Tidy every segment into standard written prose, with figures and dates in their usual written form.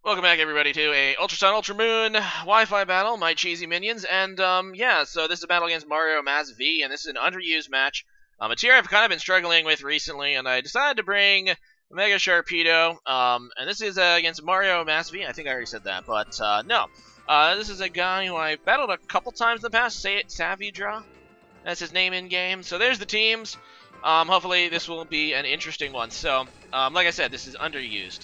Welcome back, everybody, to a Ultra Sun, Ultra Moon Wi-Fi battle, my cheesy minions, and, yeah, so this is a battle against mariomasv, and this is an underused match. A tier I've kind of been struggling with recently, and I decided to bring Mega Sharpedo, and this is, against mariomasv. I think I already said that, but, no. This is a guy who I battled a couple times in the past, say it, Savidra. That's his name in-game. So there's the teams. Hopefully this will be an interesting one. So, like I said, this is underused.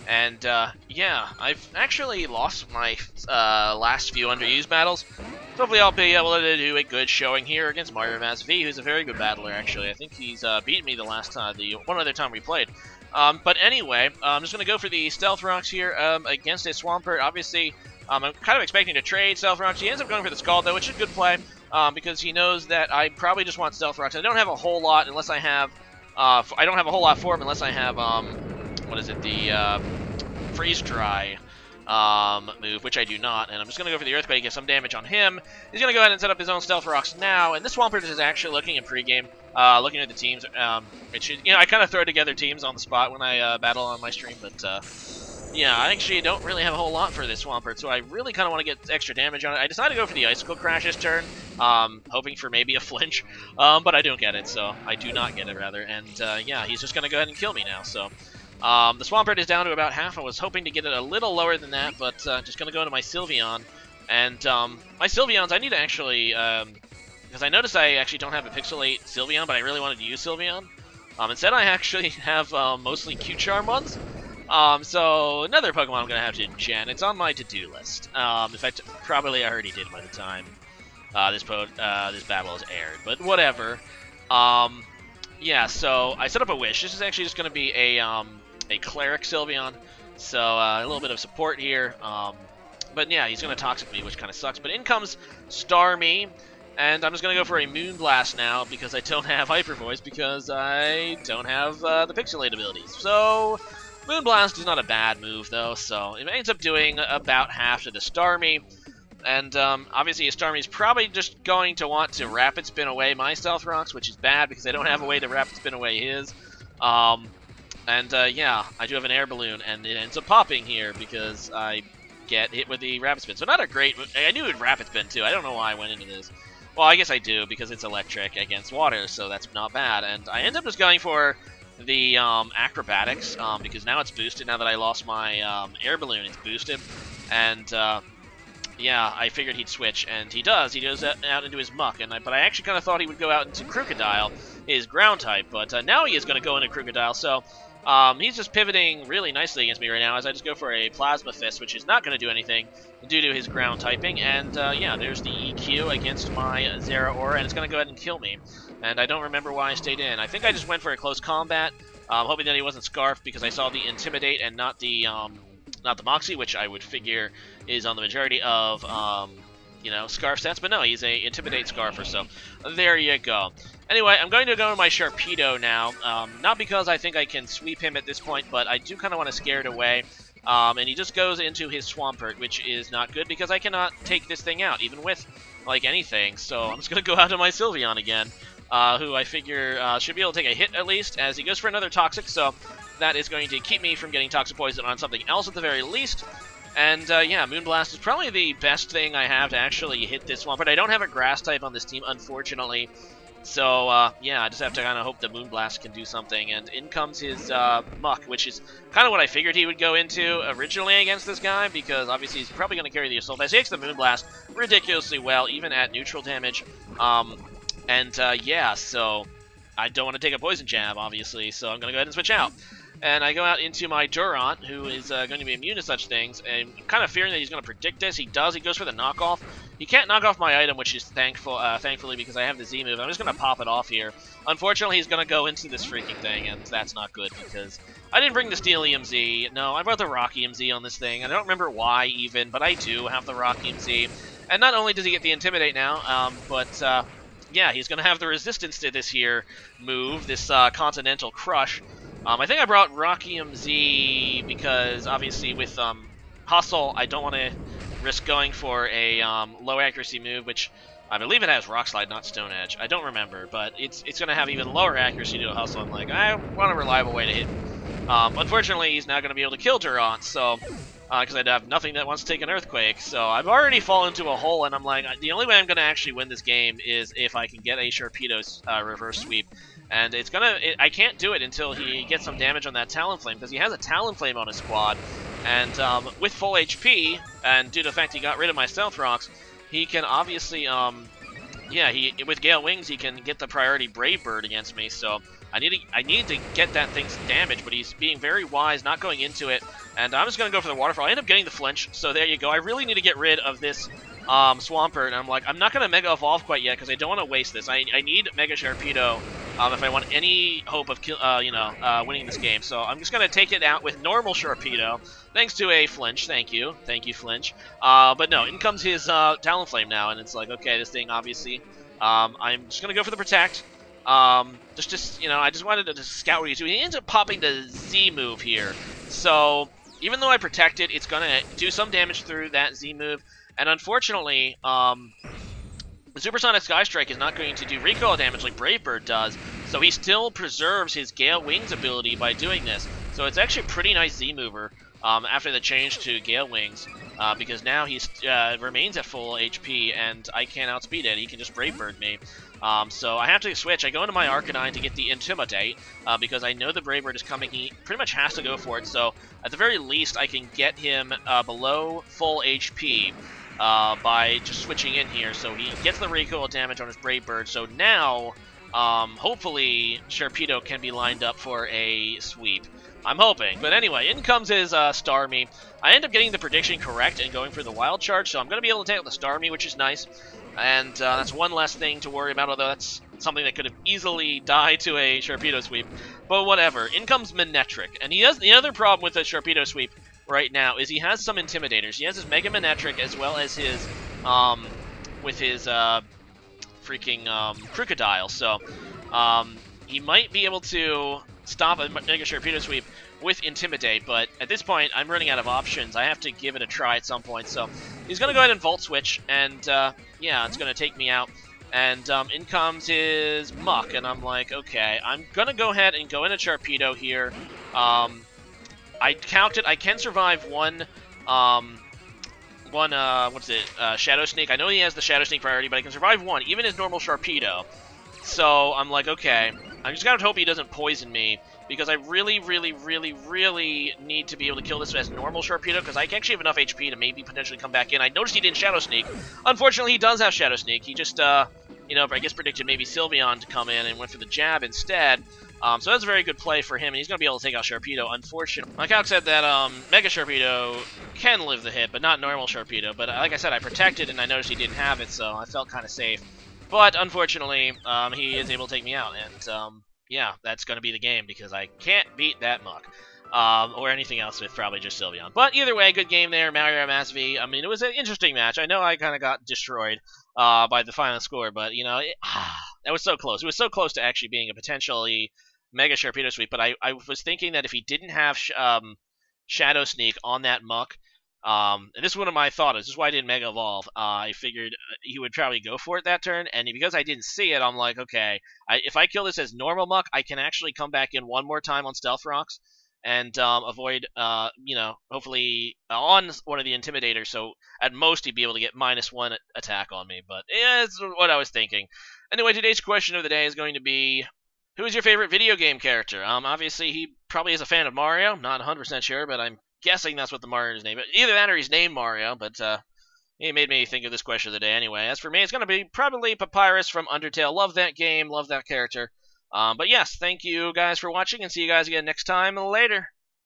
And, yeah, I've actually lost my last few underused battles. So hopefully I'll be able to do a good showing here against mariomasv, who's a very good battler, actually. I think he's beaten me the last time, the one other time we played. But anyway, I'm just going to go for the Stealth Rocks here against a Swampert. Obviously, I'm kind of expecting to trade Stealth Rocks. He ends up going for the Scald, though, which is a good play. Because he knows that I probably just want Stealth Rocks. I don't have a whole lot unless I have, I don't have a whole lot for him unless I have, what is it, the, Freeze Dry, move, which I do not, and I'm just going to go for the Earthquake, get some damage on him. He's going to go ahead and set up his own Stealth Rocks now, and this Swampert is actually looking in pregame, looking at the teams, I kind of throw together teams on the spot when I, battle on my stream, but, yeah, I actually don't really have a whole lot for this Swampert, so I really kind of want to get extra damage on it. I decided to go for the Icicle Crash this turn, hoping for maybe a flinch, but I don't get it, so I do not get it, rather, and, yeah, he's just going to go ahead and kill me now, so. The Swampert is down to about half. I was hoping to get it a little lower than that, but just going to go into my Sylveon, and my Sylveons, I need to actually, because I noticed I actually don't have a Pixelate Sylveon, but I really wanted to use Sylveon. Instead, I actually have mostly Q-Charm ones. So another Pokemon I'm going to have to gen. It's on my to-do list. In fact, probably I already did by the time this battle is aired, but whatever. Yeah, so I set up a Wish. This is actually just going to be a Cleric Sylveon, so a little bit of support here. But yeah, he's going to Toxic me, which kind of sucks. But in comes Starmie, and I'm just going to go for a Moonblast now because I don't have Hyper Voice because I don't have the Pixelate abilities. So Moonblast is not a bad move, though, so it ends up doing about half to the Starmie. And obviously, a Starmie is probably just going to want to Rapid Spin away my Stealth Rocks, which is bad because I don't have a way to Rapid Spin away his. Yeah, I do have an Air Balloon, and it ends up popping here because I get hit with the Rapid Spin. So not a great... I knew it would Rapid Spin, too. I don't know why I went into this. Well, I guess I do because it's electric against water, so that's not bad. And I end up just going for the Acrobatics because now it's boosted. Now that I lost my Air Balloon, it's boosted. And... yeah, I figured he'd switch, and he does. He goes out into his Muck, but I actually kind of thought he would go out into Crocodile, his ground type, but now he is going to go into Crocodile, so he's just pivoting really nicely against me right now as I just go for a Plasma Fist, which is not going to do anything due to his ground typing, and yeah, there's the EQ against my Zeraora, and it's going to go ahead and kill me, and I don't remember why I stayed in. I think I just went for a close combat, hoping that he wasn't Scarfed because I saw the Intimidate and not the Moxie, which I would figure is on the majority of, you know, Scarf stats. But no, he's a Intimidate Scarfer, so there you go. Anyway, I'm going to go to my Sharpedo now. Not because I think I can sweep him at this point, but I do kind of want to scare it away. And he just goes into his Swampert, which is not good because I cannot take this thing out, even with, like, anything. So I'm just going to go out to my Sylveon again, who I figure should be able to take a hit at least, as he goes for another Toxic, so that is going to keep me from getting Toxic Poison on something else at the very least. And, yeah, Moonblast is probably the best thing I have to actually hit this one. But I don't have a Grass type on this team, unfortunately. So, yeah, I just have to kind of hope that Moonblast can do something. And in comes his Muck, which is kind of what I figured he would go into originally against this guy. Because, obviously, he's probably going to carry the Assault Vest. He takes the Moonblast ridiculously well, even at neutral damage. Yeah, so I don't want to take a Poison Jab, obviously. So I'm going to go ahead and switch out. And I go out into my Durant, who is going to be immune to such things, and I'm kind of fearing that he's going to predict this. He does. He goes for the knockoff. He can't knock off my item, which is thankfully because I have the Z move. I'm just going to pop it off here. Unfortunately, he's going to go into this freaking thing, and that's not good because I didn't bring the Steel EMZ. No, I brought the Rock EMZ on this thing. I don't remember why even, but I do have the Rock EMZ. And not only does he get the Intimidate now, but yeah, he's going to have the resistance to this here move, this Continental Crush. I think I brought Rock EMZ because, obviously, with Hustle, I don't want to risk going for a low accuracy move, which I believe it has Rock Slide, not Stone Edge. I don't remember, but it's going to have even lower accuracy to a Hustle. I'm like, I want a reliable way to hit. Unfortunately, he's not going to be able to kill Durant, so because I'd have nothing that wants to take an Earthquake. So I've already fallen into a hole, and I'm like, the only way I'm going to actually win this game is if I can get a Sharpedo's reverse sweep. And I can't do it until he gets some damage on that Talonflame, because he has a Talonflame on his squad. And with full HP, and due to the fact he got rid of my Stealth Rocks, he can obviously, with Gale Wings, he can get the priority Brave Bird against me. So I need to get that thing's damage, but he's being very wise, not going into it. And I'm just going to go for the Waterfall. I end up getting the flinch, so there you go. I really need to get rid of this Swampert, and I'm like, I'm not going to Mega Evolve quite yet, because I don't want to waste this. I need Mega Sharpedo if I want any hope of winning this game. So I'm just going to take it out with normal Sharpedo, thanks to a flinch. Thank you, flinch. But no, in comes his Talonflame now, and it's like, okay, this thing obviously. I'm just going to go for the Protect. I just wanted to scout what he's doing. He ends up popping the Z move here. So even though I protect it, it's going to do some damage through that Z move. And unfortunately, the Supersonic Sky Strike is not going to do recoil damage like Brave Bird does. So he still preserves his Gale Wings ability by doing this. So it's actually a pretty nice Z mover after the change to Gale Wings. Because now he remains at full HP, and I can't outspeed it. He can just Brave Bird me. So I have to switch. I go into my Arcanine to get the Intimidate, because I know the Brave Bird is coming. He pretty much has to go for it, so at the very least I can get him below full HP by just switching in here. So he gets the recoil damage on his Brave Bird, so now hopefully Sharpedo can be lined up for a sweep. I'm hoping. But anyway, in comes his Starmie. I end up getting the prediction correct and going for the Wild Charge, so I'm going to be able to take out the Starmie, which is nice. And that's one less thing to worry about, although that's something that could have easily died to a Sharpedo sweep. But whatever. In comes Manectric. And he has the other problem with the Sharpedo sweep right now is he has some Intimidators. He has his Mega Manectric as well as his, with his Crocodile. So he might be able to stop a Mega Sharpedo sweep with Intimidate, but at this point, I'm running out of options. I have to give it a try at some point, so he's going to go ahead and Volt Switch, and yeah, it's going to take me out. And in comes his Muck, and I'm like, okay, I'm going to go ahead and go into Sharpedo here. I counted, I can survive one Shadow Sneak. I know he has the Shadow Sneak priority, but I can survive one, even his normal Sharpedo. So I'm like, okay, I'm just going to hope he doesn't poison me, because I really, really, really, really need to be able to kill this as normal Sharpedo, because I actually have enough HP to maybe potentially come back in. I noticed he didn't Shadow Sneak. Unfortunately, he does have Shadow Sneak. He just, I guess predicted maybe Sylveon to come in and went for the jab instead. So that's a very good play for him, and he's going to be able to take out Sharpedo, unfortunately. My calc said that Mega Sharpedo can live the hit, but not normal Sharpedo. But like I said, I protected, and I noticed he didn't have it, so I felt kind of safe. But unfortunately, he is able to take me out, and yeah, that's going to be the game, because I can't beat that Muck. Or anything else with probably just Sylveon. But either way, good game there, mariomasv. I mean, it was an interesting match. I know I kind of got destroyed by the final score, but, that was so close. It was so close to actually being a potentially Mega Sharpedo sweep, but I was thinking that if he didn't have Shadow Sneak on that Muck, and this is one of my thoughts. This is why I didn't Mega Evolve. I figured he would probably go for it that turn, and because I didn't see it, I'm like, okay, if I kill this as normal Muck, I can actually come back in one more time on Stealth Rocks and avoid, hopefully on one of the Intimidators, so at most he'd be able to get -1 attack on me, but yeah, it's what I was thinking. Anyway, today's question of the day is going to be, who is your favorite video game character? Obviously, he probably is a fan of Mario. Not 100% sure, but I'm guessing that's what the Mario is named. Either that or he's named Mario, but he made me think of this question of the day anyway. As for me, it's going to be probably Papyrus from Undertale. Love that game, love that character. But yes, thank you guys for watching, and see you guys again next time. Later.